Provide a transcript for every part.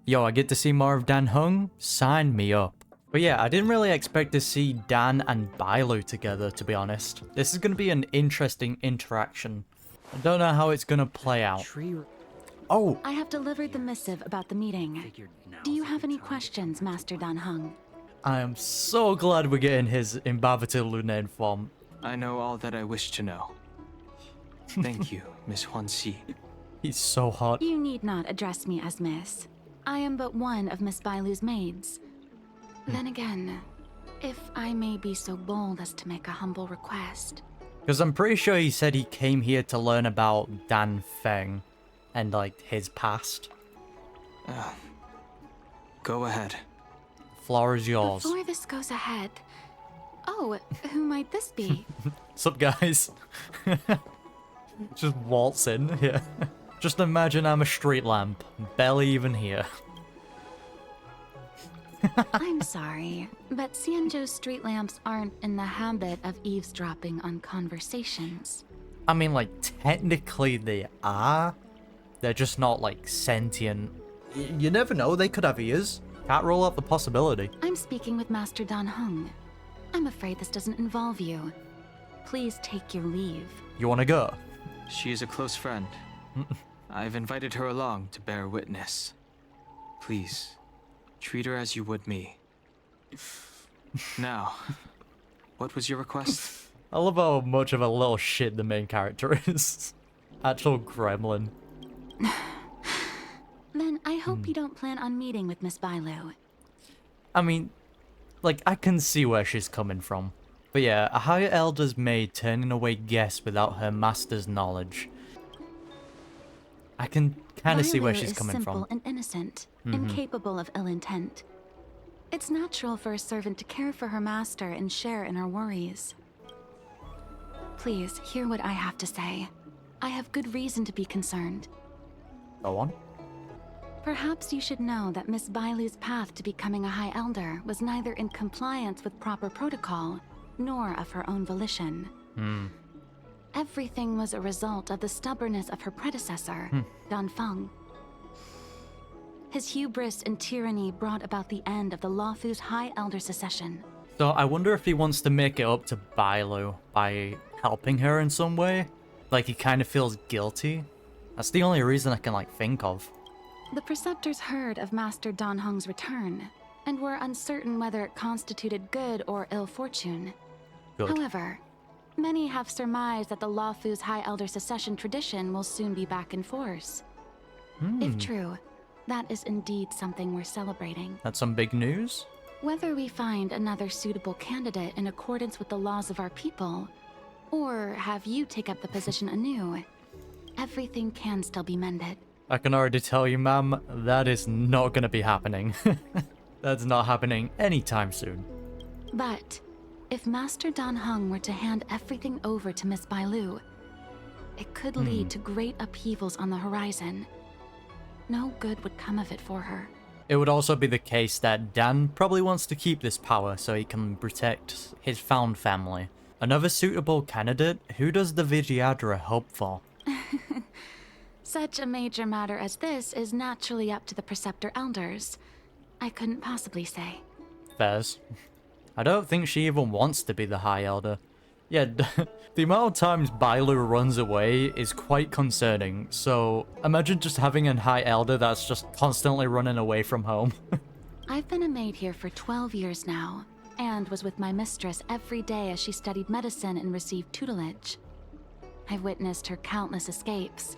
Yo, I get to see more of Dan Heng? Sign me up. But yeah, I didn't really expect to see Dan and Bailu together, to be honest. This is going to be an interesting interaction. I don't know how it's going to play out. Oh! I have delivered the missive about the meeting. Do you have any questions, Master Dan Heng? I am so glad we're getting his Imbavatil Lunain form. I know all that I wish to know. Thank you, Miss Huanxi. He's so hot. You need not address me as Miss. I am but one of Miss Bailu's maids. Then again, if I may be so bold as to make a humble request. Because I'm pretty sure he said he came here to learn about Dan Feng and, like, his past. Go ahead. Floor is yours. Before this goes ahead... Oh, who might this be? Sup, guys? Just waltz in here. Just imagine I'm a street lamp, barely even here. I'm sorry, but Xianzhou's street lamps aren't in the habit of eavesdropping on conversations. I mean, like, technically they are. They're just not, like, sentient. You never know, they could have ears. Can't rule out the possibility. I'm speaking with Master Dan Heng. I'm afraid this doesn't involve you. Please take your leave. You wanna go? She is a close friend. I've invited her along to bear witness. Please, treat her as you would me. Now, what was your request? I love how much of a little shit the main character is. Actual gremlin. Then I hope you don't plan on meeting with Miss Bailu. I mean, like, I can see where she's coming from. But yeah, a higher elder's maid turning away guests without her master's knowledge. I can kind of see where she's coming from. Bailu is simple and innocent, incapable of ill intent. It's natural for a servant to care for her master and share in her worries. Please, hear what I have to say. I have good reason to be concerned. Go on. Perhaps you should know that Miss Bailu's path to becoming a High Elder was neither in compliance with proper protocol, nor of her own volition. Everything was a result of the stubbornness of her predecessor, Dan Feng. His hubris and tyranny brought about the end of the Luofu's High Elder succession. So I wonder if he wants to make it up to Bailu by helping her in some way? Like he kind of feels guilty? That's the only reason I can, like, think of. The preceptors heard of Master Dan Heng's return, and were uncertain whether it constituted good or ill fortune. Good. However, many have surmised that the Luofu's High Elder succession tradition will soon be back in force. If true, that is indeed something we're celebrating. That's some big news? Whether we find another suitable candidate in accordance with the laws of our people, or have you take up the position anew, everything can still be mended. I can already tell you, ma'am, that is not gonna be happening. That's not happening anytime soon. But if Master Dan Heng were to hand everything over to Miss Bailu, it could lead to great upheavals on the horizon. No good would come of it for her. It would also be the case that Dan probably wants to keep this power so he can protect his found family. Another suitable candidate? Who does the Vidyadhara hope for? Such a major matter as this is naturally up to the Preceptor Elders. I couldn't possibly say. Fairs. I don't think she even wants to be the High Elder. Yeah, the amount of times Bailu runs away is quite concerning, so imagine just having a High Elder that's just constantly running away from home. I've been a maid here for 12 years now, and was with my mistress every day as she studied medicine and received tutelage. I've witnessed her countless escapes,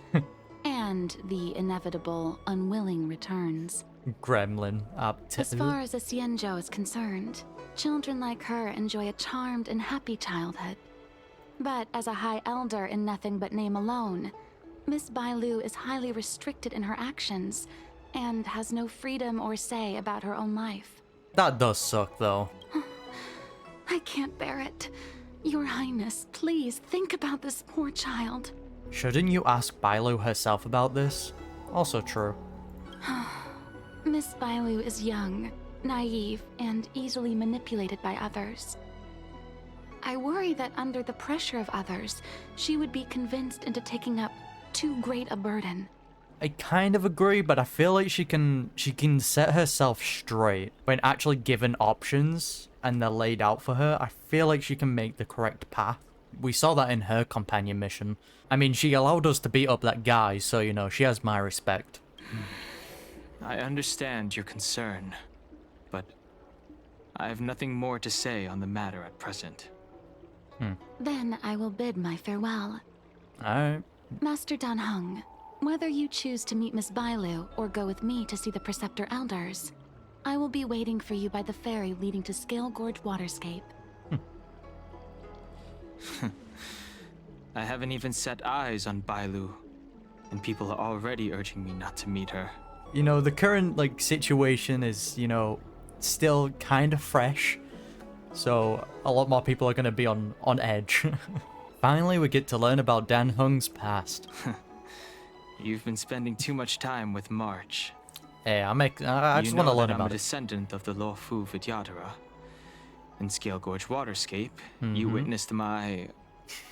and the inevitable, unwilling returns. Gremlin up to... As far as a Xianzhou is concerned, children like her enjoy a charmed and happy childhood. But as a High Elder in nothing but name alone, Miss Bailu is highly restricted in her actions, and has no freedom or say about her own life. That does suck, though. I can't bear it. Your Highness, please think about this poor child. Shouldn't you ask Bailu herself about this? Also true. Miss Bailu is young, naive, and easily manipulated by others. I worry that under the pressure of others, she would be convinced into taking up too great a burden. I kind of agree, but I feel like she can set herself straight when actually given options and they're laid out for her. I feel like she can make the correct path. We saw that in her companion mission. I mean, she allowed us to beat up that guy, so, you know, she has my respect. I understand your concern, but I have nothing more to say on the matter at present. Then I will bid my farewell. Alright. Master Dan Heng, whether you choose to meet Miss Bailu or go with me to see the Preceptor Elders, I will be waiting for you by the ferry leading to Scale Gorge Waterscape. I haven't even set eyes on Bailu, and people are already urging me not to meet her. You know, the current, like, situation is, you know, still kind of fresh. So, a lot more people are going to be on edge. Finally, we get to learn about Dan Heng's past. You've been spending too much time with March. Hey, I just want to learn I'm a about it. descendant of the Luofu Vidyadhara. In Scale Gorge Waterscape, you witnessed my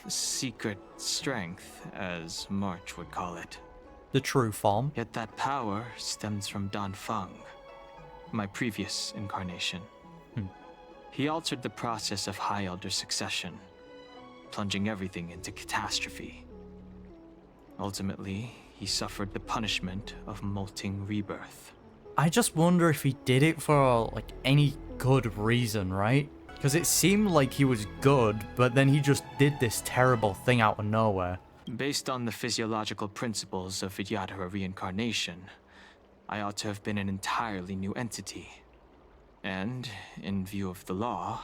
secret strength, as March would call it. The true form. Yet that power stems from Dan Feng, my previous incarnation. He altered the process of High Elder succession, plunging everything into catastrophe. Ultimately, he suffered the punishment of molting rebirth. I just wonder if he did it for, like, any good reason, right? Because it seemed like he was good, but then he just did this terrible thing out of nowhere. Based on the physiological principles of Vidyadhara reincarnation, I ought to have been an entirely new entity. And, in view of the law,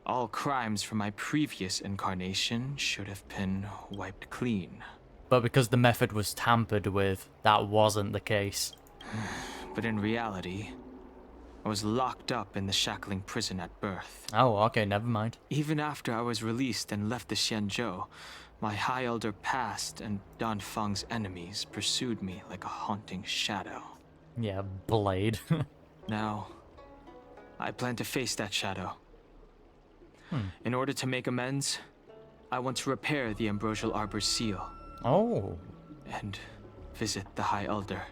all crimes from my previous incarnation should have been wiped clean. But because the method was tampered with, that wasn't the case. But in reality, I was locked up in the shackling prison at birth. Oh, okay, never mind. Even after I was released and left the Xianzhou, my High Elder past and Dan Feng's enemies pursued me like a haunting shadow. Yeah, Blade. Now, I plan to face that shadow. In order to make amends, I want to repair the Ambrosial Arbor's seal. Oh. And visit the High Elder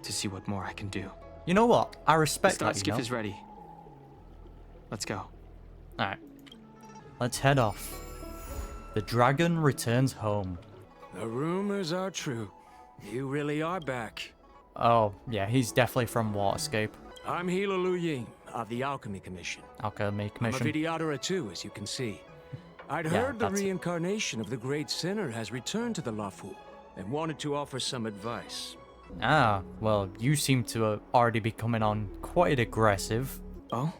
to see what more I can do. You know what? I The respect start that, you skiff know? is ready. Let's go. Alright. Let's head off. The dragon returns home. The rumors are true. You really are back. Oh, yeah, he's definitely from Waterscape. I'm Hila Lu Ying of the Alchemy Commission. Alchemy I'm a Commission. Vidyadhara too, as you can see. I'd Yeah, heard the that's it. reincarnation of the Great Sinner has returned to the Luofu and wanted to offer some advice. Ah, well, you seem to already be coming on quite aggressive. Oh?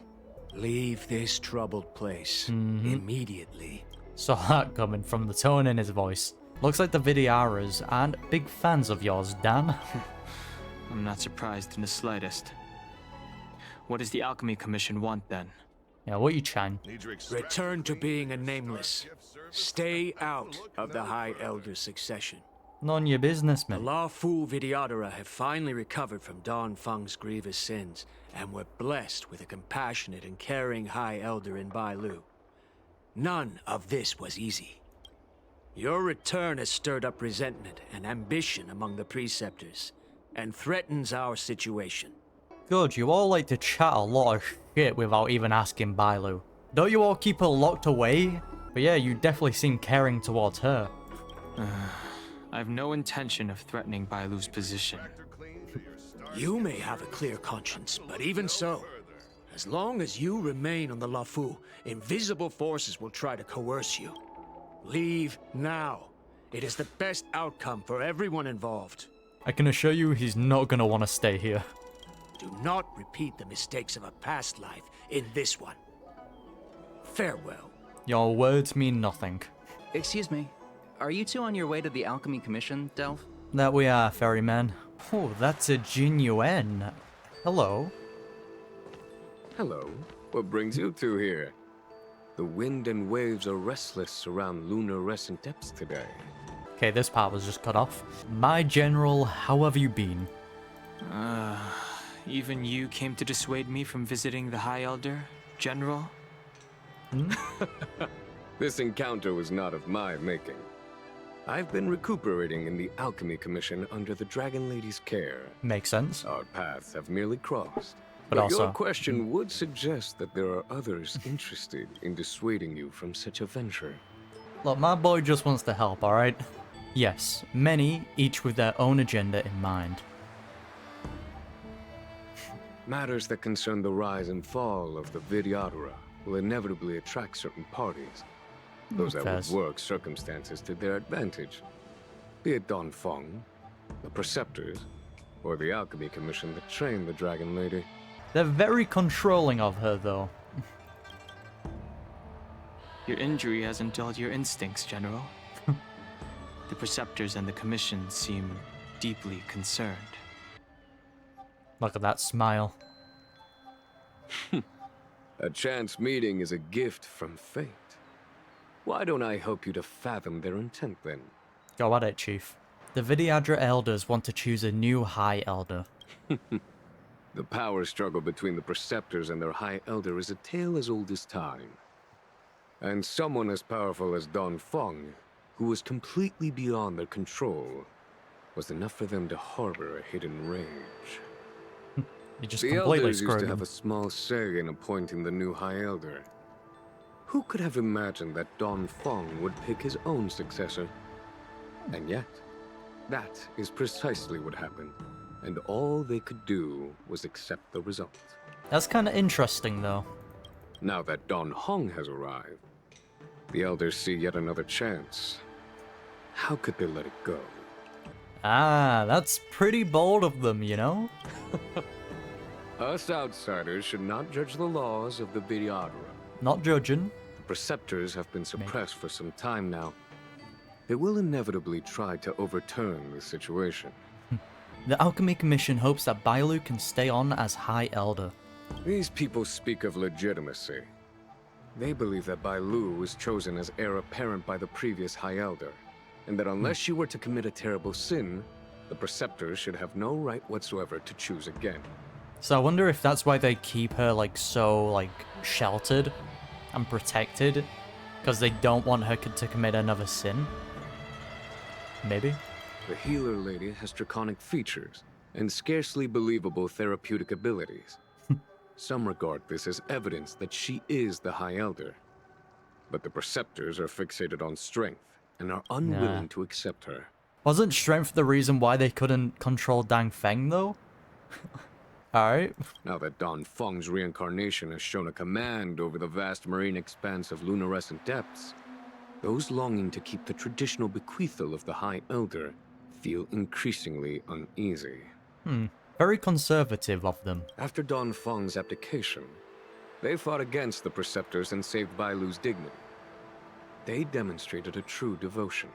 Leave this troubled place immediately. Saw that coming from the tone in his voice. Looks like the Vidyaras aren't big fans of yours, Dan. I'm not surprised in the slightest. What does the Alchemy Commission want then? Yeah, what you chan? Return to being a nameless. Stay out of the High Elder succession. None your business, The man. Luofu Vidyadhara have finally recovered from Dan Feng's grievous sins, and were blessed with a compassionate and caring High Elder in Bailu. None of this was easy. Your return has stirred up resentment and ambition among the preceptors, and threatens our situation. Good, you all like to chat a lot of shit without even asking Bailu. Don't you all keep her locked away? But yeah, you definitely seem caring towards her. I have no intention of threatening Bailu's position. You may have a clear conscience, but even so, as long as you remain on the Luofu, invisible forces will try to coerce you. Leave now. It is the best outcome for everyone involved. I can assure you he's not gonna want to stay here. Do not repeat the mistakes of a past life in this one. Farewell. Your words mean nothing. Excuse me, are you two on your way to the Alchemy Commission, Delph? That we are, ferryman. Oh, that's a Jing Yuan. Hello. Hello. What brings you two here? The wind and waves are restless around lunar-rescent depths today. Okay, this part was just cut off. My general, how have you been? Even you came to dissuade me from visiting the High Elder, General? This encounter was not of my making. I've been recuperating in the Alchemy Commission under the Dragon Lady's care. Makes sense. Our paths have merely crossed. But also- your question would suggest that there are others interested in dissuading you from such a venture. Look, my boy just wants to help, alright? Yes, many, each with their own agenda in mind. Matters that concern the rise and fall of the Vidyadhara will inevitably attract certain parties. Those that Fairs. would work circumstances to their advantage. Be it Dan Feng, the Preceptors, or the Alchemy Commission that trained the Dragon Lady. They're very controlling of her, though. Your injury hasn't dulled your instincts, General. The Preceptors and the Commission seem deeply concerned. Look at that smile. A chance meeting is a gift from fate. Why don't I help you to fathom their intent then? Go at it, Chief. The Vidyadhara Elders want to choose a new High Elder. The power struggle between the Preceptors and their High Elder is a tale as old as time. And someone as powerful as Dan Feng, who was completely beyond their control, was enough for them to harbor a hidden rage. You just The completely Elders used screwed to them. have a small say in appointing the new High Elder. Who could have imagined that Dan Feng would pick his own successor? And yet, that is precisely what happened. And all they could do was accept the result. That's kind of interesting, though. Now that Dan Heng has arrived, the Elders see yet another chance. How could they let it go? Ah, that's pretty bold of them, you know? Us outsiders should not judge the laws of the Vidyadhara. Not judging. The Preceptors have been suppressed for some time now. They will inevitably try to overturn the situation. The Alchemy Commission hopes that Bailu can stay on as High Elder. These people speak of legitimacy. They believe that Bailu was chosen as heir apparent by the previous High Elder, and that unless she were to commit a terrible sin, the Preceptors should have no right whatsoever to choose again. So I wonder if that's why they keep her, like, so, like, sheltered and protected. Because they don't want her to commit another sin. Maybe? The healer lady has draconic features and scarcely believable therapeutic abilities. Some regard this as evidence that she is the High Elder. But the Preceptors are fixated on strength and are unwilling to accept her. Wasn't strength the reason why they couldn't control Dang Feng, though? Alright. Now that Dan Feng's reincarnation has shown a command over the vast marine expanse of luminescent depths, those longing to keep the traditional bequeathal of the High Elder feel increasingly uneasy. Very conservative of them. After Dan Feng's abdication, they fought against the Preceptors and saved Bailu's dignity. They demonstrated a true devotion.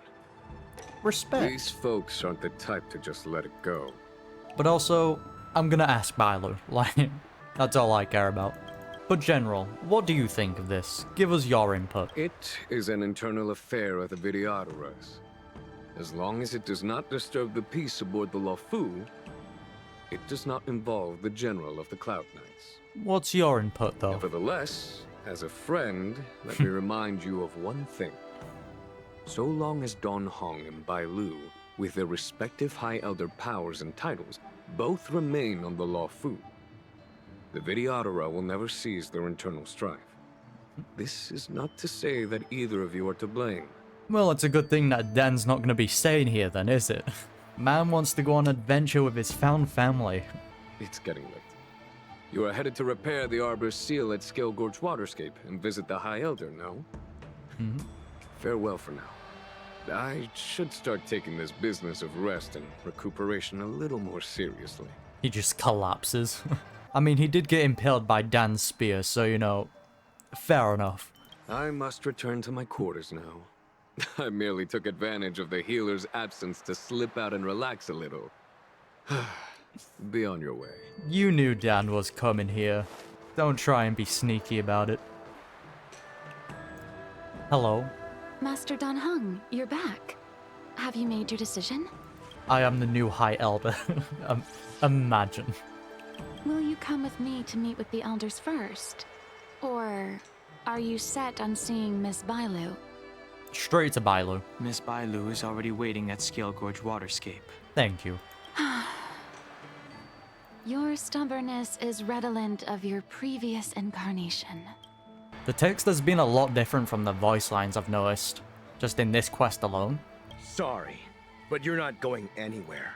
Respect. These folks aren't the type to just let it go. But also, I'm gonna ask Bailu. Like, that's all I care about. But General, what do you think of this? Give us your input. It is an internal affair of the Vidyadharas. As long as it does not disturb the peace aboard the Luofu, it does not involve the General of the Cloud Knights. What's your input, though? Nevertheless, as a friend, let me remind you of one thing. So long as Dan Heng and Bailu, with their respective High Elder powers and titles, both remain on the Luofu, the Vidyadhara will never cease their internal strife. This is not to say that either of you are to blame. Well, it's a good thing that Dan's not gonna be staying here then, is it? Man wants to go on adventure with his found family. It's getting late. You are headed to repair the Arbor's seal at Scale Gorge Waterscape and visit the High Elder, no? Farewell for now. I should start taking this business of rest and recuperation a little more seriously. He just collapses. I mean, he did get impaled by Dan's spear, so, you know, fair enough. I must return to my quarters now. I merely took advantage of the healer's absence to slip out and relax a little. Be on your way. You knew Dan was coming here. Don't try and be sneaky about it. Hello. Master Dan Heng, you're back. Have you made your decision? I am the new High Elder. Imagine. Will you come with me to meet with the elders first? Or are you set on seeing Miss Bailu? Straight to Bailu. Miss Bailu is already waiting at Scale Gorge Waterscape. Thank you. Your stubbornness is redolent of your previous incarnation. The text has been a lot different from the voice lines I've noticed, just in this quest alone. Sorry, but you're not going anywhere.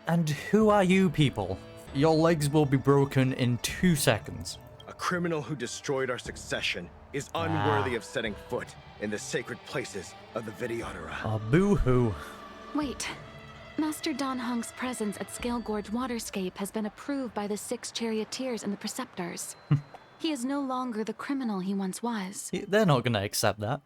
And who are you people? Your legs will be broken in 2 seconds. A criminal who destroyed our succession is unworthy of setting foot in the sacred places of the Vidyadhara. Oh, boo-hoo. Wait. Master Dan Heng's presence at Scale Gorge Waterscape has been approved by the 6 charioteers and the preceptors. He is no longer the criminal he once was. They're not gonna accept that.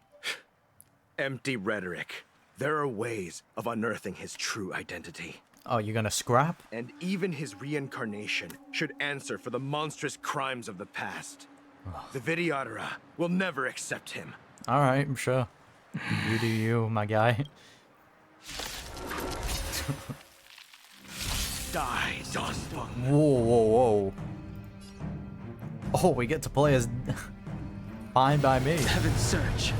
Empty rhetoric. There are ways of unearthing his true identity. Oh, you're gonna scrap? And even his reincarnation should answer for the monstrous crimes of the past. The Vidyadhara will never accept him. Alright, I'm sure. You do you, my guy. Die, Don Fung. Whoa, whoa, whoa. Oh, we get to play as... Fine by me. Heaven's Surge.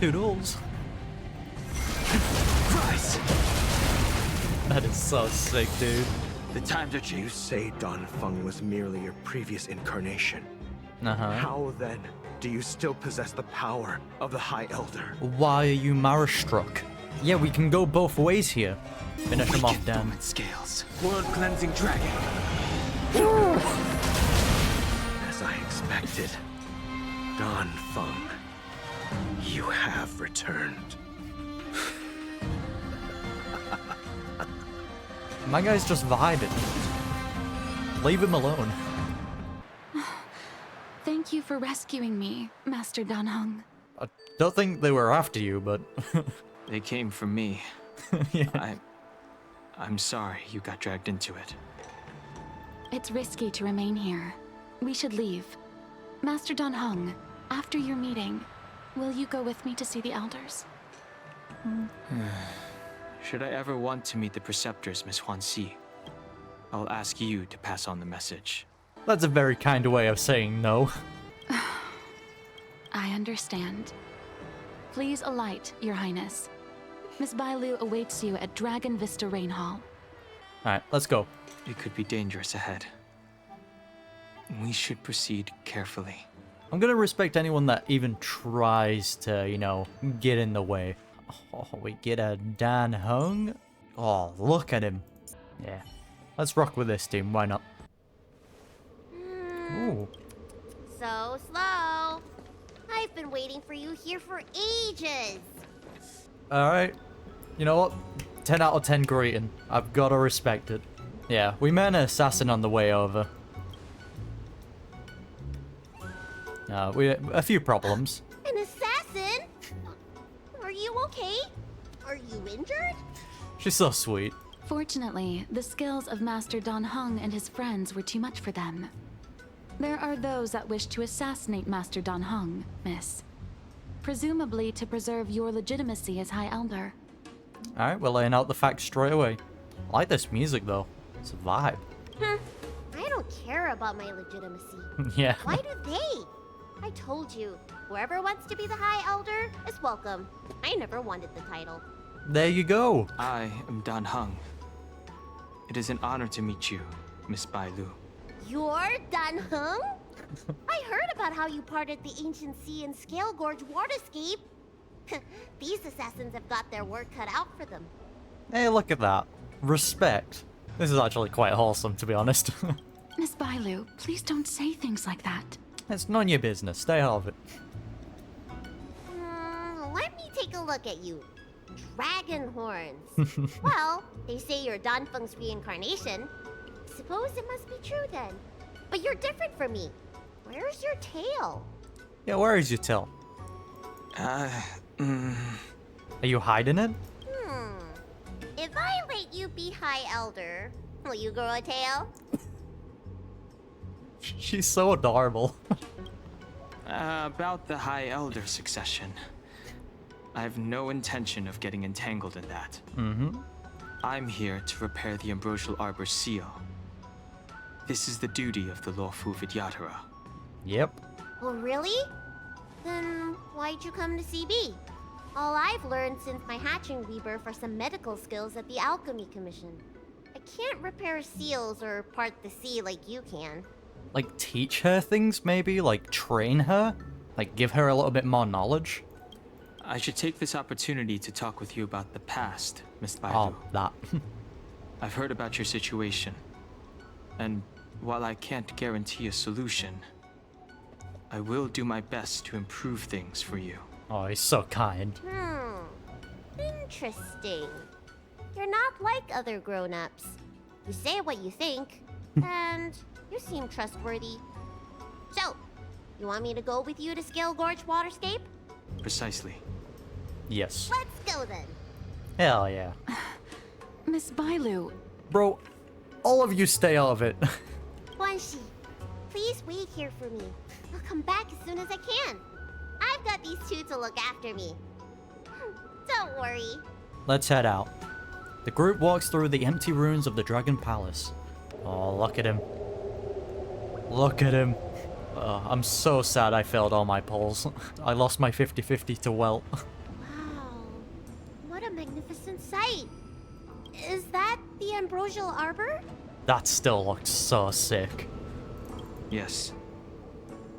Toodles. Christ! That is so sick, dude. The times are You changed. say Don Fung was merely your previous incarnation. Uh-huh. How then do you still possess the power of the High Elder? Why are you Mara-struck? Yeah, we can go both ways here. Finish him off, Wicked Dan. dormant scales. World-cleansing dragon. As I expected, Don Fung, you have returned. My guy's just vibing. Leave him alone. Thank you for rescuing me, Master Dan Heng. I don't think they were after you, but... They came for me. yeah. I'm sorry you got dragged into it. It's risky to remain here. We should leave. Master Dan Heng, after your meeting, will you go with me to see the elders? Should I ever want to meet the preceptors, Miss Huanxi, I'll ask you to pass on the message. That's a very kind way of saying no. I understand. Please alight, Your Highness. Miss Bailu awaits you at Dragon Vista Rain Hall. Alright, let's go. It could be dangerous ahead. We should proceed carefully. I'm gonna respect anyone that even tries to, you know, get in the way. Oh, we get a Dan Heng? Oh, look at him. Yeah. Let's rock with this team, why not? Ooh. So slow. I've been waiting for you here for ages. Alright. You know what? 10 out of 10 greeting. I've gotta respect it. Yeah, we met an assassin on the way over. We had a few problems. An assassin? Are you okay? Are you injured? She's so sweet. Fortunately, the skills of Master Dan Heng and his friends were too much for them. There are those that wish to assassinate Master Dan Heng, Miss. Presumably to preserve your legitimacy as High Elder. Alright, we're laying out the facts straight away. I like this music though. It's a vibe. I don't care about my legitimacy. Yeah. Why do they? I told you, whoever wants to be the High Elder is welcome. I never wanted the title. There you go. I am Dan Heng. It is an honor to meet you, Miss Bailu. You're Dan Heng? I heard about how you parted the ancient sea in Scale Gorge Waterscape. These assassins have got their work cut out for them. Hey, look at that. Respect. This is actually quite wholesome, to be honest. Miss Bailu, please don't say things like that. It's none of your business. Stay out of it. Let me take a look at you. Dragon horns. Well, they say you're Dan Feng's reincarnation. Suppose it must be true then. But you're different from me. Where's your tail? Yeah, where is your tail? Are you hiding it? If I let you be High Elder, will you grow a tail? She's so adorable. About the High Elder succession. I have no intention of getting entangled in that. I'm here to repair the Ambrosial Arbor's seal. This is the duty of the lawful Vidyadhara. Yep. Oh, really? Then why'd you come to CB? All I've learned since my hatching rebirth are some medical skills at the Alchemy Commission. I can't repair seals or part the sea like you can. Like, teach her things, maybe? Like, train her? Like, give her a little bit more knowledge? I should take this opportunity to talk with you about the past, Miss Bailu. Oh, that. I've heard about your situation. And while I can't guarantee a solution, I will do my best to improve things for you. Oh, he's so kind. Interesting. You're not like other grown-ups. You say what you think, and you seem trustworthy. So, you want me to go with you to Scale Gorge Waterscape? Precisely. Yes. Let's go then. Hell yeah. Miss Bailu, Bro, all of you stay out of it. Guanxi, please wait here for me. I'll come back as soon as I can. I've got these two to look after me. Don't worry. Let's head out. The group walks through the empty ruins of the Dragon Palace. Oh, look at him. Look at him. I'm so sad I failed all my polls. I lost my 50-50 to Welt. Wow. What a magnificent sight. Is that the Ambrosial Arbor? That still looks so sick. Yes.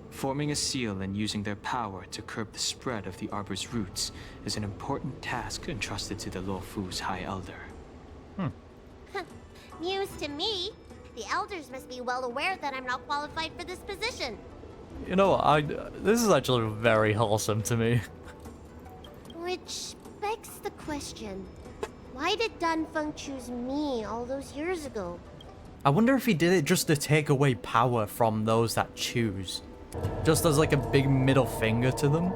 Forming a seal and using their power to curb the spread of the Arbor's roots is an important task entrusted to the Luofu's High Elder. News to me. The elders must be well aware that I'm not qualified for this position. You know what, this is actually very wholesome to me. Which begs the question. Why did Dan Feng choose me all those years ago? I wonder if he did it just to take away power from those that choose. Just as like a big middle finger to them.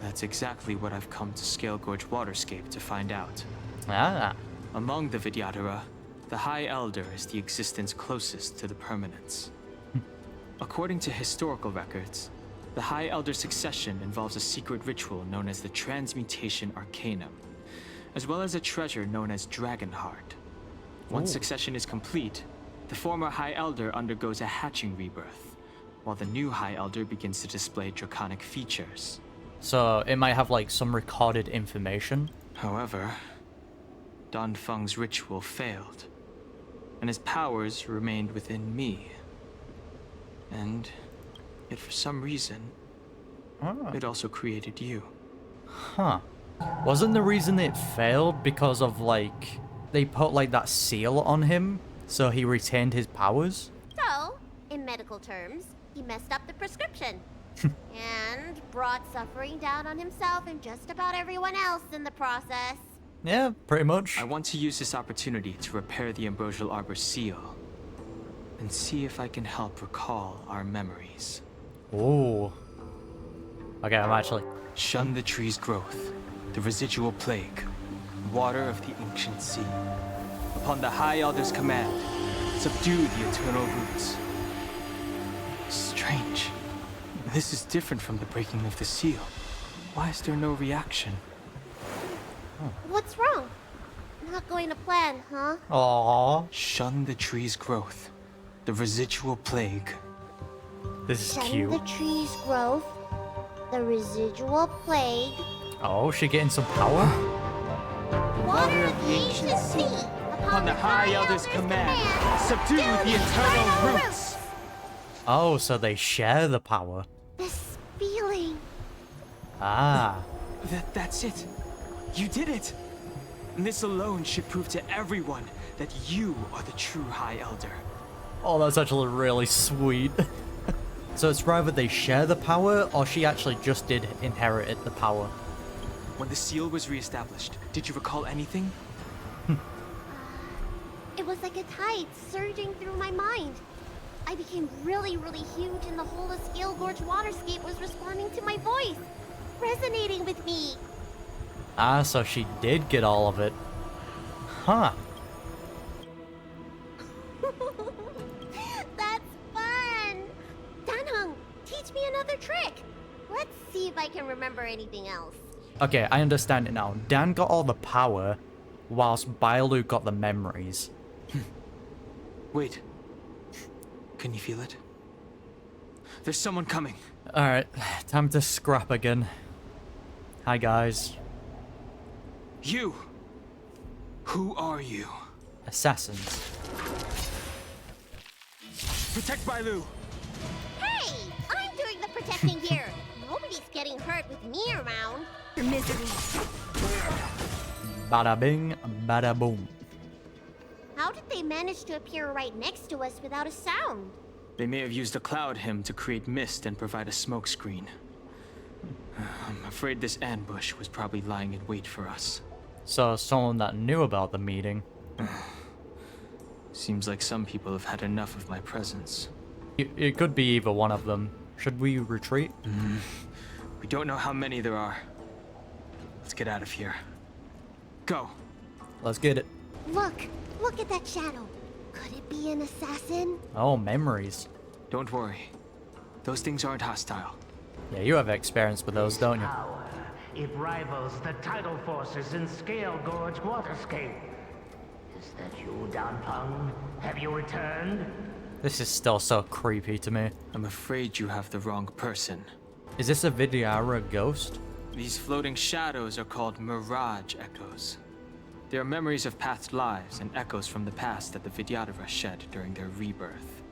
That's exactly what I've come to Scale Gorge Waterscape to find out. Ah. Among the Vidyadhara, the High Elder is the existence closest to the permanence. According to historical records, the High Elder's succession involves a secret ritual known as the Transmutation Arcanum, as well as a treasure known as Dragon Heart. Once succession is complete, the former High Elder undergoes a hatching rebirth, while the new High Elder begins to display draconic features. So it might have like some recorded information. However, Dan Feng's ritual failed, and his powers remained within me. And yet for some reason, it also created you. Huh. Wasn't the reason it failed because of like, they put like that seal on him, so he retained his powers? So, in medical terms, he messed up the prescription. And brought suffering down on himself and just about everyone else in the process. Yeah, pretty much. I want to use this opportunity to repair the Ambrosial Arbor seal, and see if I can help recall our memories. Ooh. Okay, I'm actually... Shun the tree's growth, the residual plague, water of the ancient sea. Upon the High Elder's command, subdue the eternal roots. Strange. This is different from the breaking of the seal. Why is there no reaction? What's wrong? Not going to plan, huh? Aww. Shun the tree's growth, the residual plague. This is Shun cute. the tree's growth, the residual plague, Oh, she getting some power? water of the ancient sea. Upon the High Elder's command, subdue the eternal roots. Oh, so they share the power. This feeling. Ah. That's it. You did it. And this alone should prove to everyone that you are the true High Elder. Oh, that's actually really sweet. So it's rather they share the power, or she actually just did inherit the power? When the seal was reestablished, did you recall anything? It was like a tide surging through my mind. I became really, really huge, and the whole of Scale Gorge Waterscape was responding to my voice, resonating with me. Ah, so she did get all of it. Huh. That's fun! Dan Heng, teach me another trick. Let's see if I can remember anything else. Okay, I understand it now. Dan got all the power, whilst Bailu got the memories. Wait. Can you feel it? There's someone coming. Alright, time to scrap again. Hi guys. You! Who are you? Assassins. Protect Bailu! Hey! I'm doing the protecting here. Nobody's getting hurt with me around. Your misery. Bada bing, bada boom. How did they manage to appear right next to us without a sound? They may have used a cloud hymn to create mist and provide a smokescreen. I'm afraid this ambush was probably lying in wait for us. So, someone that knew about the meeting. Seems like some people have had enough of my presence. It could be either one of them. Should we retreat? We don't know how many there are. Let's get out of here. Go! Let's get it. Look at that shadow. Could it be an assassin? Oh, memories. Don't worry. Those things aren't hostile. Yeah, you have experience with those, don't you? Power. It rivals the tidal forces in Scale Gorge Waterscape. Is that you, Dan Feng? Have you returned? This is still so creepy to me. I'm afraid you have the wrong person. Is this a Vidyara ghost? These floating shadows are called mirage echoes. They are memories of past lives and echoes from the past that the Vidyadhara shed during their rebirth.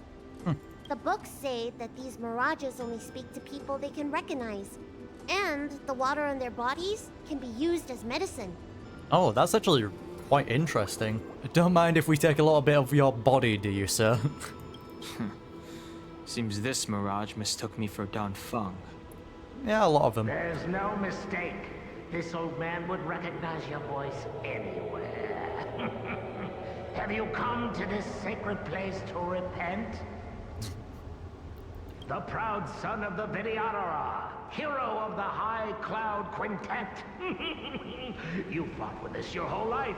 The books say that these mirages only speak to people they can recognize. And the water in their bodies can be used as medicine. Oh, that's actually quite interesting. Don't mind if we take a little bit of your body, do you, sir? Seems this mirage mistook me for Dan Feng. Yeah, a lot of them. There's no mistake. This old man would recognize your voice anywhere. Have you come to this sacred place to repent? The proud son of the Vidyadhara, hero of the High Cloud Quintet. You fought with us your whole life.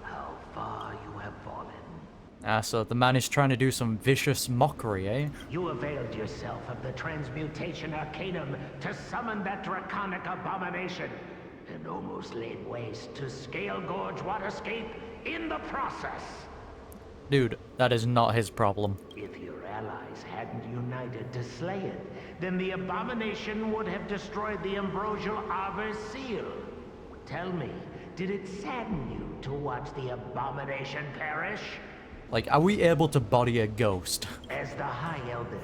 How far you have fallen. So the man is trying to do some vicious mockery, eh? You availed yourself of the Transmutation Arcanum to summon that draconic abomination, and almost laid waste to Scale Gorge Waterscape in the process. Dude, that is not his problem. If your allies hadn't united to slay it, then the abomination would have destroyed the Ambrosial Arbor's seal. Tell me, did it sadden you to watch the abomination perish? Like, are we able to body a ghost? As the High Elder,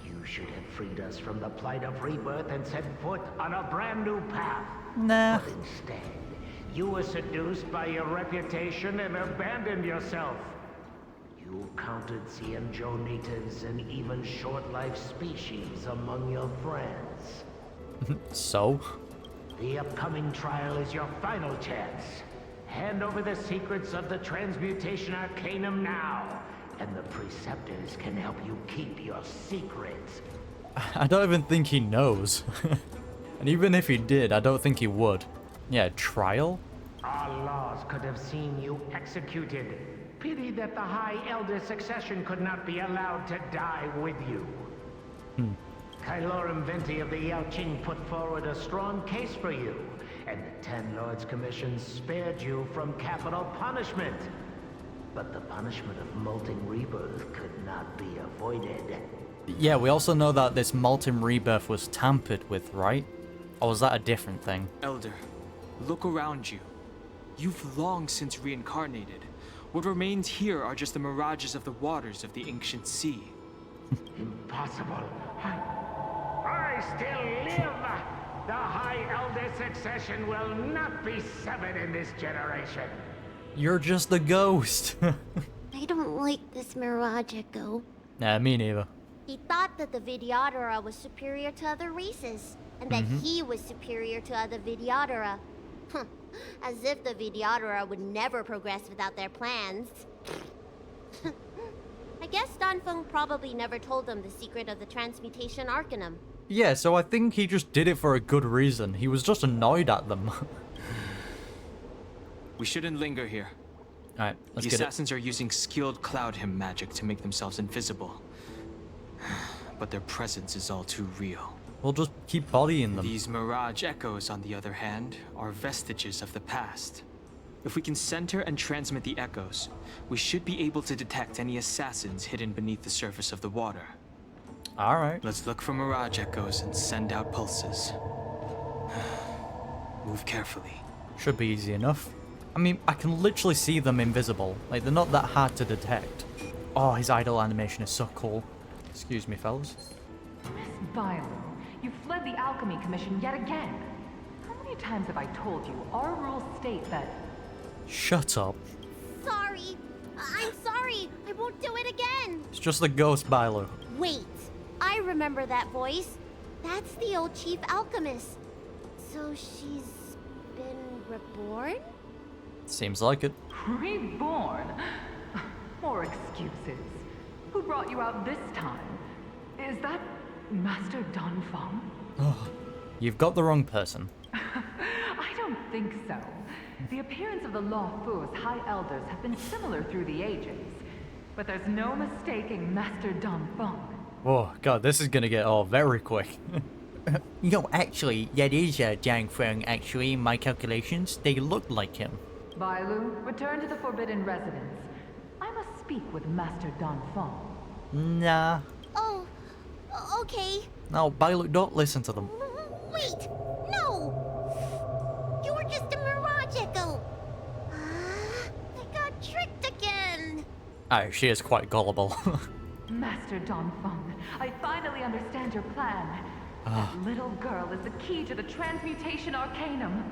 you should have freed us from the plight of rebirth and set foot on a brand new path. Nah. But instead, you were seduced by your reputation and abandoned yourself. You counted Xianzhou natives and even short-life species among your friends. So? The upcoming trial is your final chance. Hand over the secrets of the Transmutation Arcanum now, and the Preceptors can help you keep your secrets. I don't even think he knows. And even if he did, I don't think he would. Yeah, trial? Our laws could have seen you executed. Pity that the High Elder succession could not be allowed to die with you. Kailorum Venti of the Yaoqing put forward a strong case for you, and the Ten Lords Commission spared you from capital punishment. But the punishment of molting rebirth could not be avoided. Yeah, we also know that this molten rebirth was tampered with, right? Or was that a different thing? Elder, look around you. You've long since reincarnated. What remains here are just the mirages of the waters of the ancient sea. Impossible. I still live! The High Elder succession will not be severed in this generation. You're just a ghost. I don't like this Mirage Echo. Nah, me neither. He thought that the Vidyadhara was superior to other races, and that he was superior to other Vidyadhara. As if the Vidyadhara would never progress without their plans. I guess Dan Feng probably never told them the secret of the Transmutation Arcanum. Yeah, so I think he just did it for a good reason. He was just annoyed at them. We shouldn't linger here. Alright, let's The get it. assassins are using skilled cloud hymn magic to make themselves invisible. But their presence is all too real. We'll just keep bodying them. These mirage echoes, on the other hand, are vestiges of the past. If we can center and transmit the echoes, we should be able to detect any assassins hidden beneath the surface of the water. Alright. Let's look for mirage echoes and send out pulses. Move carefully. Should be easy enough. I mean, I can literally see them invisible. Like, they're not that hard to detect. Oh, his idle animation is so cool. Excuse me, fellas. Miss Bailu, you fled the Alchemy Commission yet again. How many times have I told you our rules state that... Shut up. Sorry. I'm sorry. I won't do it again. It's just the ghost Bailu. Wait. I remember that voice. That's the old chief alchemist. So she's been reborn? Seems like it. Reborn? More excuses. Who brought you out this time? Is that Master Dan Feng? Oh, you've got the wrong person. I don't think so. The appearance of the Law Fu's High Elders have been similar through the ages. But there's no mistaking Master Dan Feng. Oh, God, this is gonna get all very quick. No, actually, that is Dan Feng, actually, in my calculations. They look like him. Bailu, return to the Forbidden Residence. I must speak with Master Dan Feng. Nah. Oh, okay. No, Bailu, don't listen to them. Wait, no! You were just a mirage echo. I got tricked again. Oh, she is quite gullible. Master Dan Feng, I finally understand your plan. That little girl is the key to the Transmutation Arcanum.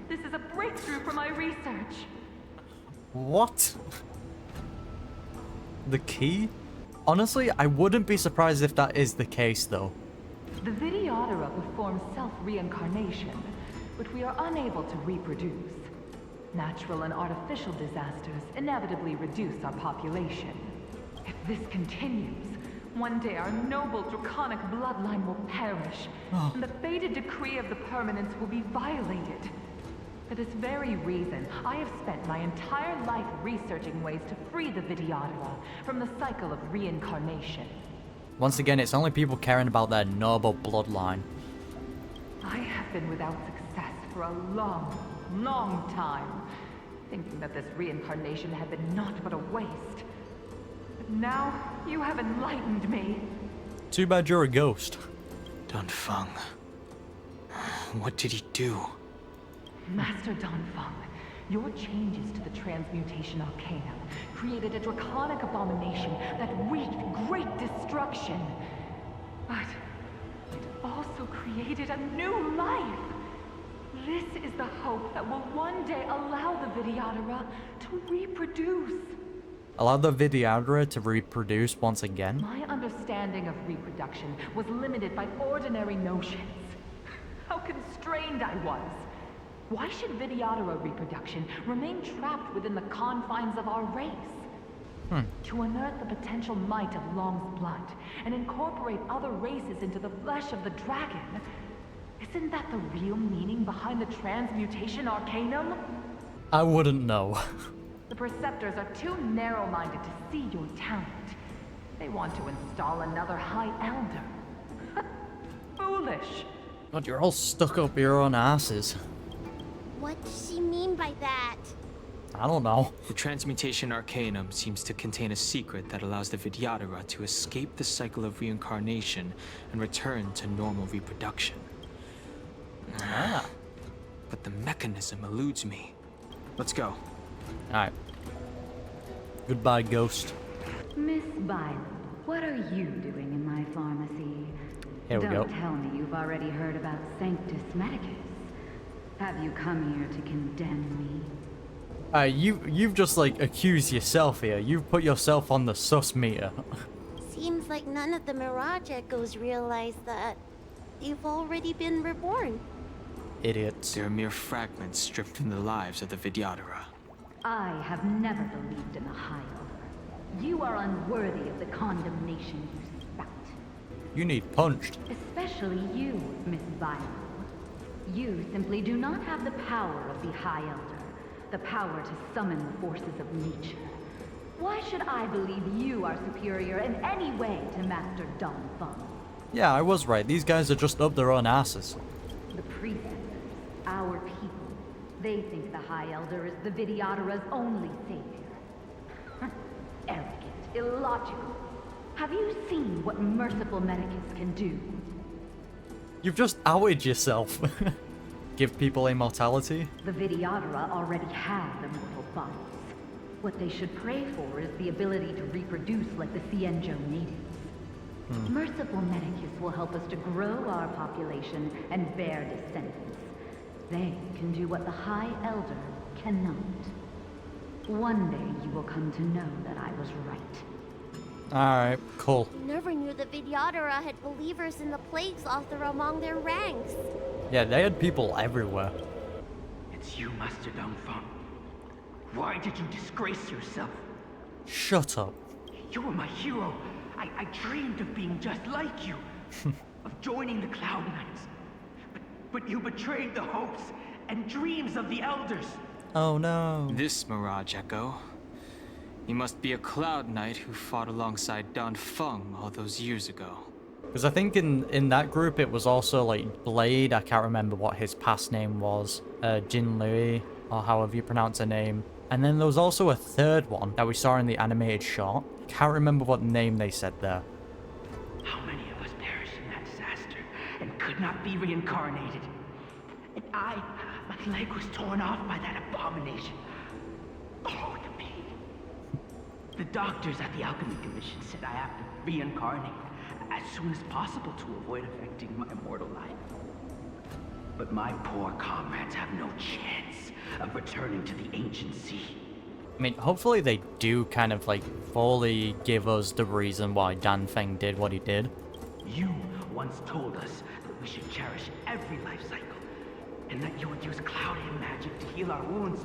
This is a breakthrough for my research. What? The key? Honestly, I wouldn't be surprised if that is the case, though. The Vidyadhara performs self-reincarnation, but we are unable to reproduce. Natural and artificial disasters inevitably reduce our population. If this continues, one day our noble draconic bloodline will perish, and the fated decree of the permanence will be violated. For this very reason, I have spent my entire life researching ways to free the Vidyadhara from the cycle of reincarnation. Once again, it's only people caring about their noble bloodline. I have been without success for a long, long time, thinking that this reincarnation had been naught but a waste. But now, you have enlightened me. Too bad you're a ghost. Dan Feng. What did he do? Master Dan Feng, your changes to the Transmutation Arcanum created a draconic abomination that wreaked great destruction. But it also created a new life. This is the hope that will one day allow the Vidyadhara to reproduce. Allow the Vidyadhara to reproduce once again? My understanding of reproduction was limited by ordinary notions. How constrained I was. Why should Vidyadhara reproduction remain trapped within the confines of our race? To unearth the potential might of Long's blood and incorporate other races into the flesh of the dragon. Isn't that the real meaning behind the Transmutation Arcanum? I wouldn't know. The Preceptors are too narrow-minded to see your talent. They want to install another High Elder. Foolish. God, you're all stuck up your own asses. What does she mean by that? I don't know. The Transmutation Arcanum seems to contain a secret that allows the Vidyadhara to escape the cycle of reincarnation and return to normal reproduction. But the mechanism eludes me. Let's go. Alright. Goodbye, ghost. Miss Bailu, what are you doing in my pharmacy? Here we go. Don't tell me you've already heard about Sanctus Medicus. Have you come here to condemn me? You've just, like, accused yourself here. You've put yourself on the sus meter. Seems like none of the Mirage Echoes realize that they've already been reborn. Idiots. They're mere fragments stripped from the lives of the Vidyadhara. I have never believed in the High Elder. You are unworthy of the condemnation you spout. You need punched. Especially you, Miss Bailu. You simply do not have the power of the High Elder, the power to summon the forces of nature. Why should I believe you are superior in any way to Master Dan Feng? Yeah, I was right. These guys are just up their own asses. The Preceptors, our people, they think the High Elder is the Vidyadhara's only savior. Arrogant, illogical. Have you seen what merciful Medicus can do? You've just outed yourself. give people immortality? The Vidyadhara already have immortal bodies. What they should pray for is the ability to reproduce like the Xianzhou natives. Merciful Medicus will help us to grow our population and bear descendants. They can do what the High Elder cannot. One day you will come to know that I was right. Alright, cool. Never knew the Vidyadhara had believers in the Plagues Author among their ranks. Yeah, they had people everywhere. It's you, Master Dongfeng. Why did you disgrace yourself? Shut up. You were my hero. I dreamed of being just like you. Of joining the Cloud Knights. But you betrayed the hopes and dreams of the Elders. Oh no. This Mirage Echo. He must be a Cloud Knight who fought alongside Dan Feng all those years ago. Because I think in that group it was also like Blade, I can't remember what his past name was, Jin Lui, or however you pronounce her name. And then there was also a third one that we saw in the animated short. Can't remember what name they said there. How many of us perished in that disaster and could not be reincarnated? And my leg was torn off by that abomination. Oh, the pain. The doctors at the Alchemy Commission said I have to reincarnate as soon as possible to avoid affecting my immortal life. But my poor comrades have no chance of returning to the ancient sea. I mean, hopefully they do kind of like fully give us the reason why Dan Feng did what he did. You once told us that we should cherish every life cycle, and that you would use cloud-hidden magic to heal our wounds.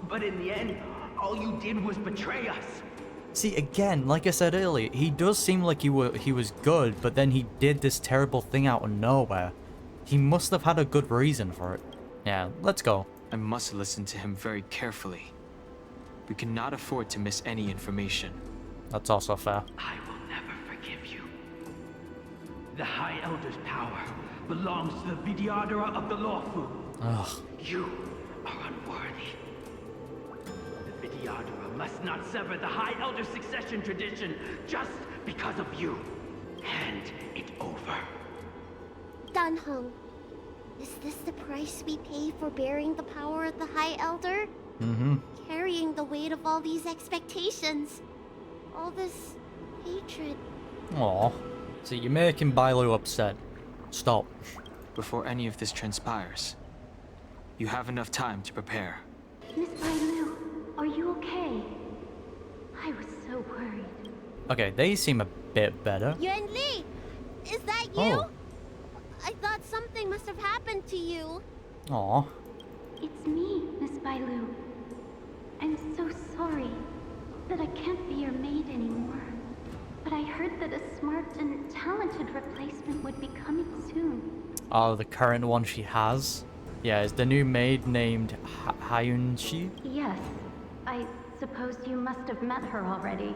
But in the end, all you did was betray us. See, again, like I said earlier, he does seem like he was good, but then he did this terrible thing out of nowhere. He must have had a good reason for it. Yeah, let's go. I must listen to him very carefully. We cannot afford to miss any information. That's also fair. I will never forgive you. The High Elder's power belongs to the Vidyadhara of the Lawfu. Ugh. You are unworthy. The Vidyadhara must not sever the High Elder's succession tradition just because of you. Hand it over. Dan Heng, is this the price we pay for bearing the power of the High Elder? Mm-hmm. Carrying the weight of all these expectations. All this hatred. Aw. See, you're making Bailu upset. Stop. Before any of this transpires, you have enough time to prepare. Miss Bailu, are you okay? I was so worried. Okay, they seem a bit better. Yuan Li, is that you? Oh. I thought something must have happened to you. Aw. It's me, Miss Bailu. I'm so sorry that I can't be your maid anymore. But I heard that a smart and talented replacement would be coming soon. Oh, the current one she has? Yeah, is the new maid named Hyunshi? Yes. I suppose you must have met her already.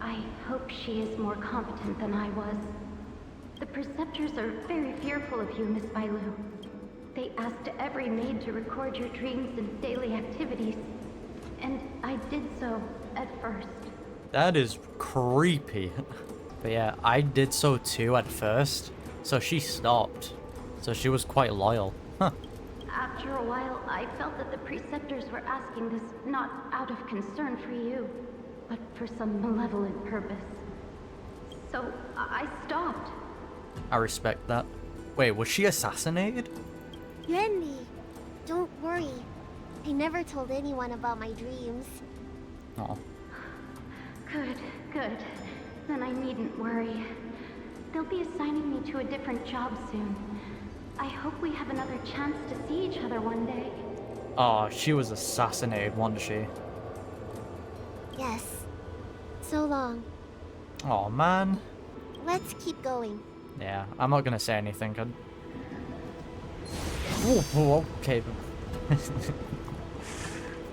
I hope she is more competent than I was. The Preceptors are very fearful of you, Miss Bailu. They asked every maid to record your dreams and daily activities. And I did so at first. That is creepy. But yeah, I did so too at first. So she stopped. So she was quite loyal. Huh. After a while, I felt that the Preceptors were asking this not out of concern for you, but for some malevolent purpose. So I stopped. I respect that. Wait, was she assassinated? Yuan Li, don't worry. I never told anyone about my dreams. Oh. Good, good. Then I needn't worry. They'll be assigning me to a different job soon. I hope we have another chance to see each other one day. Oh, she was assassinated, wasn't she? Yes. So long. Oh, man. Let's keep going. Yeah, I'm not gonna say anything. Ooh, okay.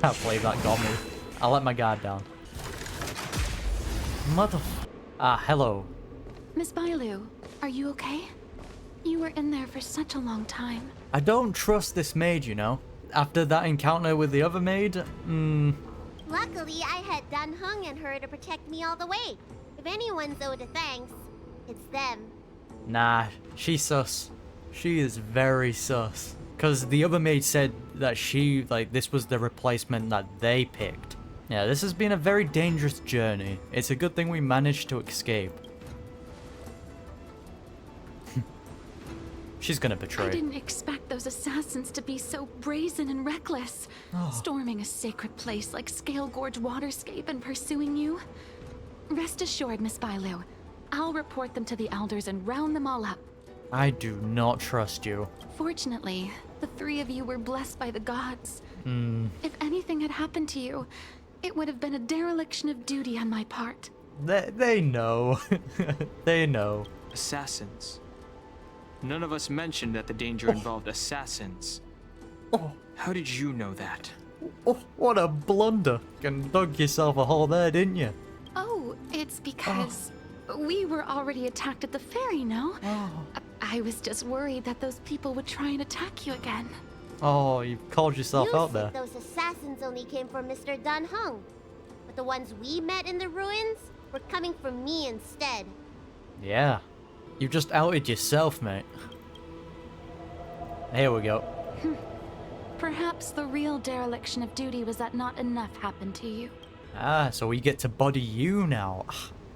Can't believe that got me. I let my guard down. Mother... hello. Miss Bailu, are you okay? You were in there for such a long time. I don't trust this maid, you know. After that encounter with the other maid, Luckily, I had Dan Heng and her to protect me all the way. If anyone's owed a thanks, it's them. Nah, she's sus. She is very sus. Because the other maid said that she, like, this was the replacement that they picked. Yeah, this has been a very dangerous journey. It's a good thing we managed to escape. She's gonna betray. I didn't expect those assassins to be so brazen and reckless. Storming a sacred place like Scale Gorge Waterscape and pursuing you. Rest assured, Miss Bailu, I'll report them to the elders and round them all up. I do not trust you. Fortunately, the three of you were blessed by the gods. If anything had happened to you, it would have been a dereliction of duty on my part. They know. They know. Assassins. None of us mentioned that the danger involved assassins. How did you know that? Oh, what a blunder. You dug yourself a hole there, didn't you? Oh, it's because we were already attacked at the ferry, no? I was just worried that those people would try and attack you again. Oh, you called yourself out there. Those assassins only came from Mr. Dan Heng. But the ones we met in the ruins were coming from me instead. Yeah. You just outed yourself, mate. Here we go. Perhaps the real dereliction of duty was that not enough happened to you. Ah, so we get to body you now.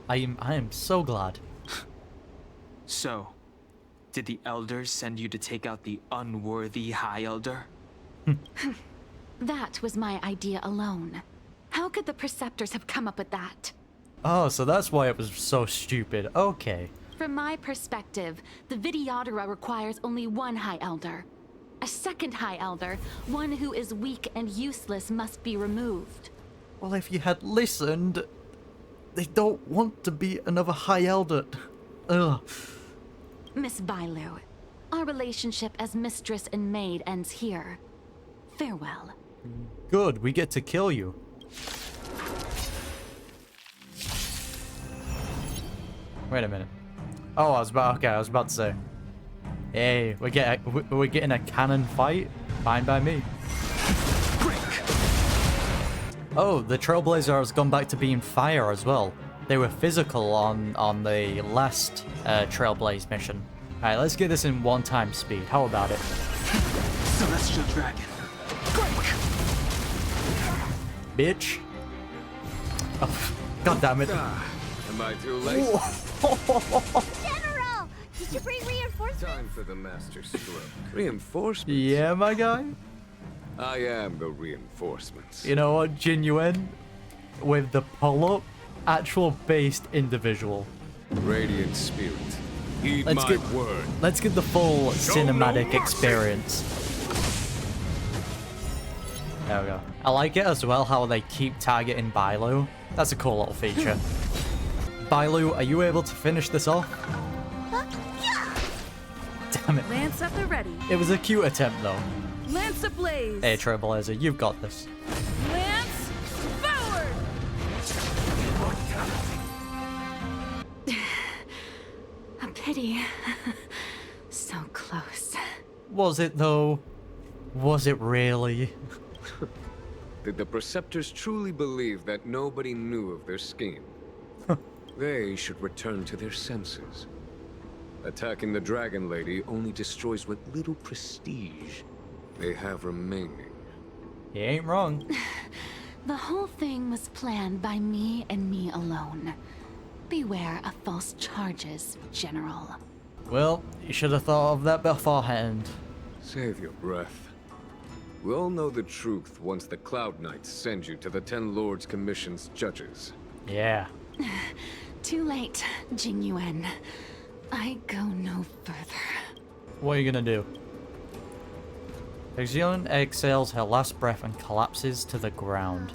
I am so glad. So, did the elders send you to take out the unworthy High Elder? That was my idea alone. How could the Preceptors have come up with that? Oh, so that's why it was so stupid. Okay. From my perspective, the Videodora requires only one High Elder. A second High Elder, one who is weak and useless, must be removed. Well, if you had listened, they don't want to be another High Elder. Ugh. Miss Bailu, our relationship as mistress and maid ends here. Farewell. Good, we get to kill you. Wait a minute. Oh, I was about to say. Hey, we're getting a cannon fight? Fine by me. Oh, the Trailblazer has gone back to being fire as well. They were physical on the last Trailblaze mission. Alright, let's get this in 1x speed. How about it? Celestial Dragon. Bitch. Oh, God damn it. Am I too late? General! Did you bring reinforcements? Time for the master stroke. Reinforcements? Yeah, my guy. I am the reinforcements. You know what, Jing Yuan? With the pull-up, actual based individual. Radiant spirit. Heed my word. Let's get the full cinematic experience. There we go. I like it as well how they keep targeting Bailu. That's a cool little feature. Bailu, are you able to finish this off? Damn it. Lance up and ready. It was a cute attempt though. Lance ablaze. Hey Trailblazer, you've got this. Lance forward. A pity. So close. Was it though? Was it really? Did the Preceptors truly believe that nobody knew of their scheme? They should return to their senses. Attacking the Dragon Lady only destroys what little prestige they have remaining. He ain't wrong. The whole thing was planned by me and me alone. Beware of false charges, General. Well, you should have thought of that beforehand. Save your breath. We all know the truth once the Cloud Knights send you to the Ten Lords Commission's judges. Yeah. Too late, Jing Yuan. I go no further. What are you gonna do? Xion exhales her last breath and collapses to the ground.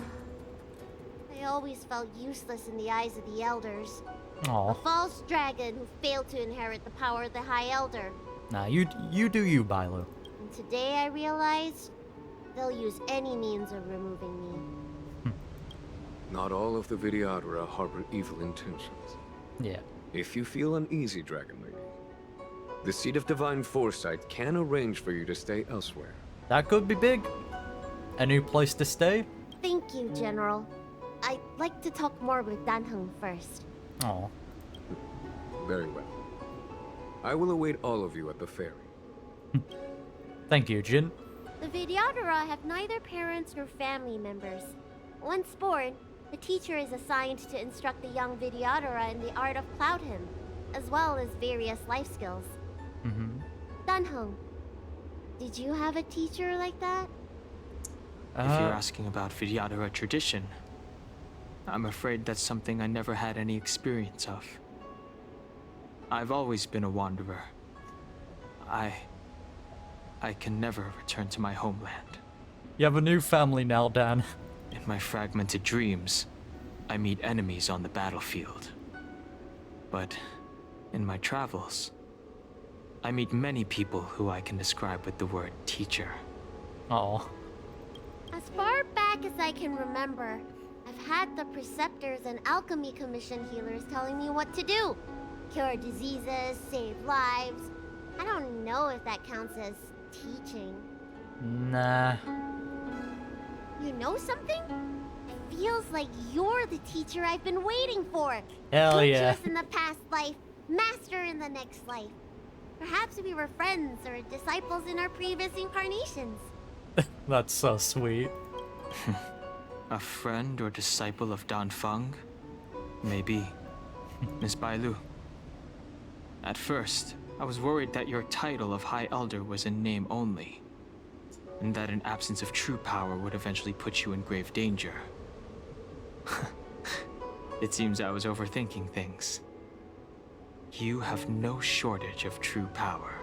I always felt useless in the eyes of the elders. Aw. A false dragon who failed to inherit the power of the High Elder. Nah, you do you, Bailu. And today I realized they'll use any means of removing me. Not all of the Videodora harbor evil intentions. Yeah. If you feel uneasy, Dragon Lady, the Seat of Divine Foresight can arrange for you to stay elsewhere. That could be big. A new place to stay? Thank you, General. I'd like to talk more with Dan Heng first. Oh. Very well. I will await all of you at the ferry. Thank you, Jin. The Vidyadhara have neither parents nor family members. Once born, the teacher is assigned to instruct the young Vidyadhara in the art of Cloud Hymn, as well as various life skills. Dan Heng, did you have a teacher like that? If you're asking about Vidyadhara tradition, I'm afraid that's something I never had any experience of. I've always been a wanderer. I can never return to my homeland. You have a new family now, Dan. In my fragmented dreams, I meet enemies on the battlefield. But in my travels, I meet many people who I can describe with the word teacher. Oh. As far back as I can remember, I've had the preceptors and alchemy commission healers telling me what to do. Cure diseases, save lives. I don't know if that counts as teaching. Nah. You know something? It feels like you're the teacher I've been waiting for. Hell yeah. Teachers in the past life, master in the next life. Perhaps we were friends or disciples in our previous incarnations. That's so sweet. A friend or disciple of Dan Feng? Maybe. Miss Bailu. At first, I was worried that your title of High Elder was in name only, and that an absence of true power would eventually put you in grave danger. It seems I was overthinking things. You have no shortage of true power.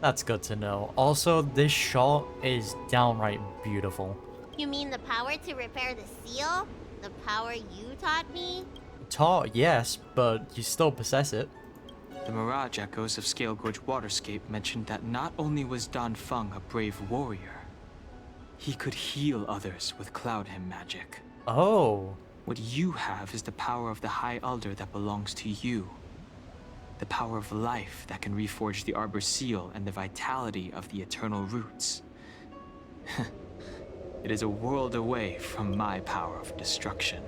That's good to know. Also, this shot is downright beautiful. You mean the power to repair the seal? The power you taught me? Taught, yes, but you still possess it. The Mirage Echoes of Scale Gorge Waterscape mentioned that not only was Dan Feng a brave warrior, he could heal others with Cloud Hymn magic. Oh. What you have is the power of the High Elder that belongs to you. The power of life that can reforge the Arbor Seal and the vitality of the Eternal Roots. It is a world away from my power of destruction.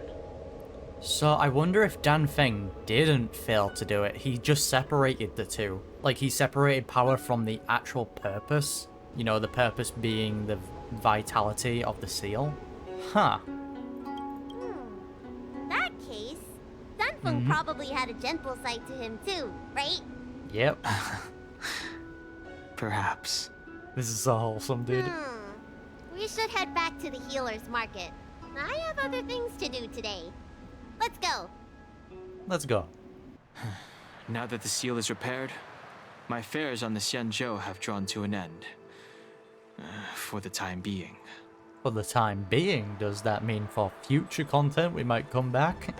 So I wonder if Dan Feng didn't fail to do it. He just separated the two. Like, he separated power from the actual purpose. You know, the purpose being the vitality of the seal. Huh. In that case, Dan Feng probably had a gentle side to him too, right? Yep. Perhaps. This is so wholesome, dude. We should head back to the healer's market. I have other things to do today. Let's go. Let's go. Now that the seal is repaired, my affairs on the Xianzhou have drawn to an end. For the time being. For the time being, does that mean for future content we might come back?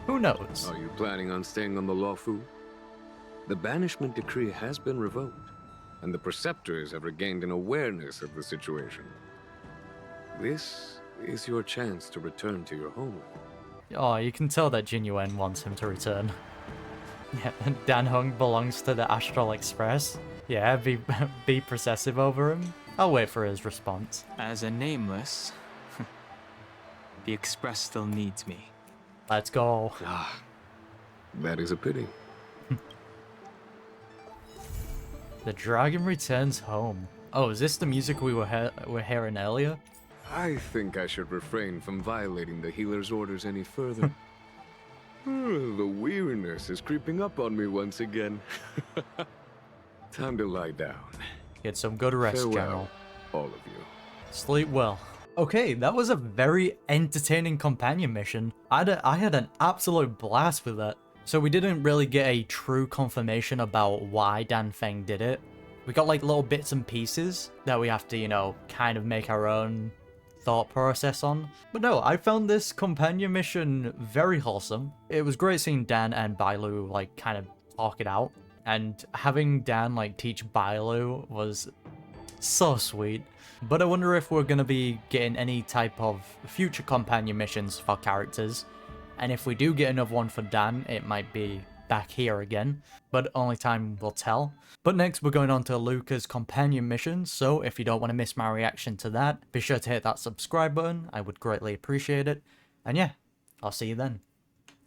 Who knows? Are you planning on staying on the Luofu? The banishment decree has been revoked, and the preceptors have regained an awareness of the situation. This is your chance to return to your homeland. Oh, you can tell that Jing Yuan wants him to return. Yeah, Dan Heng belongs to the Astral Express. Yeah, be possessive over him. I'll wait for his response. As a nameless, the Express still needs me. Let's go. Ah, that is a pity. The dragon returns home. Oh, is this the music we were hearing earlier? I think I should refrain from violating the healer's orders any further. The weariness is creeping up on me once again. Time to lie down. Get some good rest, Farewell, General. all of you. Sleep well. Okay, that was a very entertaining companion mission. I had an absolute blast with that. So we didn't really get a true confirmation about why Dan Feng did it. We got like little bits and pieces that we have to, you know, kind of make our own thought process on. But no, I found this companion mission very wholesome. It was great seeing Dan and Bailu like kind of talk it out. And having Dan like teach Bailu was so sweet. But I wonder if we're going to be getting any type of future companion missions for characters. And if we do get another one for Dan, it might be back here again. But only time will tell. But next we're going on to Luca's companion mission. So if you don't want to miss my reaction to that, be sure to hit that subscribe button. I would greatly appreciate it. And yeah, I'll see you then.